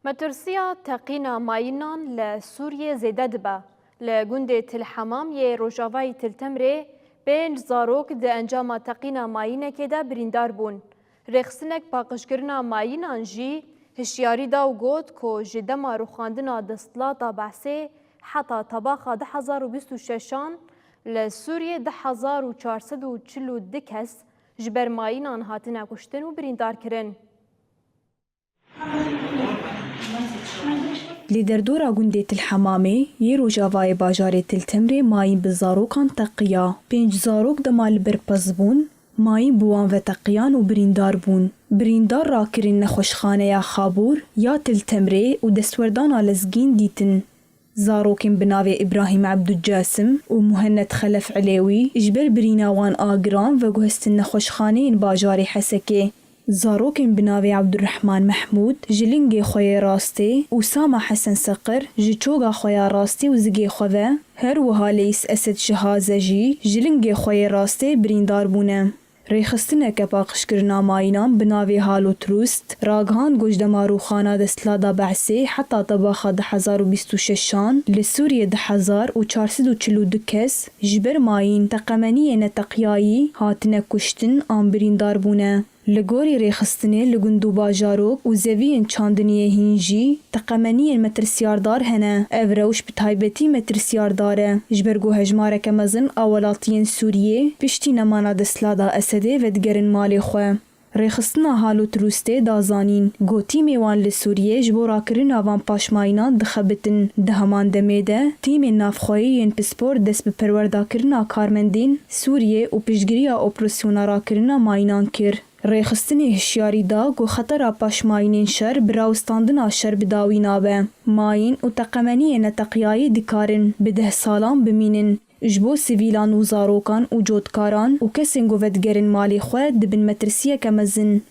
مترسيا تقينا ماينان لسوريا زيادة دبا لجند تل حمام يه روجافاي تل تمري بين زاروك ده انجام تقينا ماينة كده بريندار بون رخصنك باقشكرنا ماينان جي هشياري دا وگوت كو جدما روخاندنا دستلاتا بحثي حتى طباخا 1026 لسوريا 1442 دكس جبر ماينان هاتنا كشتن و بريندار كرن. لدردورا گوندê Tilhemamê yê Rojavayê bajarê Tiltemirê mayîn bi zarokan teqiya. 5 zarok dema li ber pezbûn, mayîn bi wan veteqiyan û birîndar bûn. Birîndar rakirîn nexweşxaneya Xabûr ya Tiltemirê û destwerdana lezgîn dîtin. Zarokên bi navê İbrahîm Ebdûcasim û Muhennet Xelef Elêwî ji ber birîna wan agiran veguhestin nexweşxaneyên bajarê Hesekê. Zarokên bi navê Abdurrahman Mehmûd ji lingê xwe yê rastî û Sama Hesen Seqir ji çoga xwe ya rastî û zigê xwe ve, her wiha Leîs Esed Şihaze jî ji lingê xwe yê rastî birîndar bûne. Rêxistineke paqijkirina mayînan bi navê Halot Rûst ragihand gojdema rûxana destlada Behsê heta tebaxa 2026 li Sûriyê 1442 kes ji ber mayîn teqemeniyê neteqiyayî hatine kuştin an birîndar bûne. Li gorî rêxistinê li gund û bajarok û zeviyên çandiniyê hîn jî teqemeniyên metirsyardar hene. Ev rewş bi taybetî metirsyardar e. Ji ber ku hejmareke mezin a welatiyên Sûriyê piştî nemana destlada Esedê vedigerin malê xwe. Rêxistina Halot Rûstê da zanîn got tîmê wan li Sûriyê ji bo rakirina van paşmayînan dixebitin. Di heman demê de tîmên navxweyî yên pispor dest bi perwerdakirina karmendên Sûriyê û piştgiriya operasyona rakirina mayînan kir. Rêxistinê hişyarî da ku xetera paşmayînên şer bi rawestandina şer bi dawî nabe. Mayîn û teqemeniyê neteqiyayî dikarin bi 10 salan bimînin. Ji bo sivîlan û zarokan û cotkaran û kesên ku vedigerin malê xwe dibin metirsiyeke mezin.